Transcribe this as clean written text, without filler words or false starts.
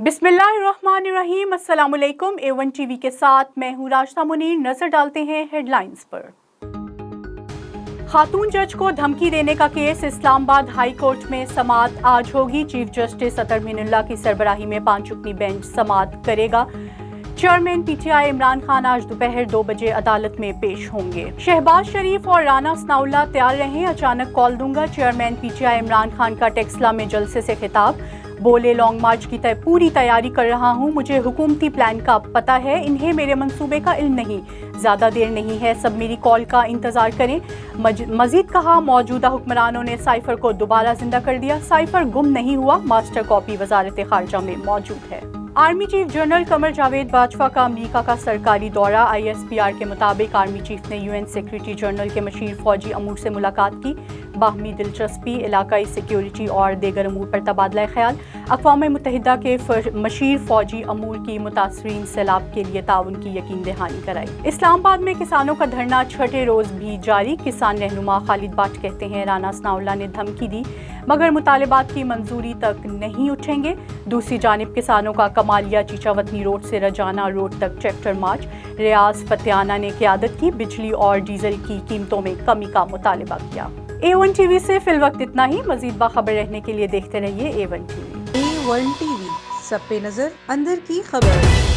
बिस्मिल्लाहिर्रहमानिर्रहीम। अस्सलाम वालेकुम। A1 टीवी के साथ मैं हूँ राशिदा मुनीर। नजर डालते हैं हेडलाइंस पर। खातून जज को धमकी देने का केस इस्लामाबाद हाई कोर्ट में समाअत आज होगी। चीफ जस्टिस अतर मीनुल्लाह की सरबराही में 5 रुकनी बेंच समाअत करेगा। चेयरमैन PTI इमरान खान आज दोपहर 2 बजे अदालत में पेश होंगे। शहबाज शरीफ और राना सनाउल्लाह तैयार रहें, अचानक कॉल दूंगा। चेयरमैन PTI इमरान खान का टेक्सला में जलसे से खिताब। बोले, लॉन्ग मार्च की पूरी तैयारी कर रहा हूं, मुझे हुकूमती प्लान का पता है, इन्हें मेरे मंसूबे का इल्म नहीं। ज़्यादा देर नहीं है, सब मेरी कॉल का इंतज़ार करें। मजीद कहा, मौजूदा हुक्मरानों ने साइफर को दोबारा जिंदा कर दिया। साइफर गुम नहीं हुआ, मास्टर कॉपी वजारत खारजा में मौजूद है। Army chief general Qamar Javed Bajwa का अमरीका का सरकारी दौरा। ISPR के मुताबिक आर्मी चीफ ने UN सेक्रेटरी जनरल के मशीर फौजी अमूर से मुलाकात की। बाहमी दिलचस्पी, इलाकाई सिक्योरिटी और दीगर अमूर पर तबादला ख्याल। अक़वाम मुत्तहिदा के मशीर फौजी अमूर की मुतासरीन सैलाब के लिए ताउन की यकीन दहानी कराई। इस्लामाबाद में किसानों का धरना छठे रोज भी जारी। किसान रहनुमा खालिद बाट कहते हैं, राना सनाउल्लाह ने धमकी दी मगर मुतालिबात की मंजूरी तक नहीं उठेंगे। दूसरी जानिब किसानों का कमालिया चीचावतनी रोड से रजाना रोड तक ट्रैक्टर मार्च। रियाज फतेहाना ने क़यादत की, बिजली और डीजल की कीमतों में कमी का मुतालबा किया। A1 टीवी से फिलवक्त इतना ही। मजीद बाखबर रहने के लिए देखते रहिए A1 टीवी। A1 टीवी, सब पे नजर, अंदर की खबर।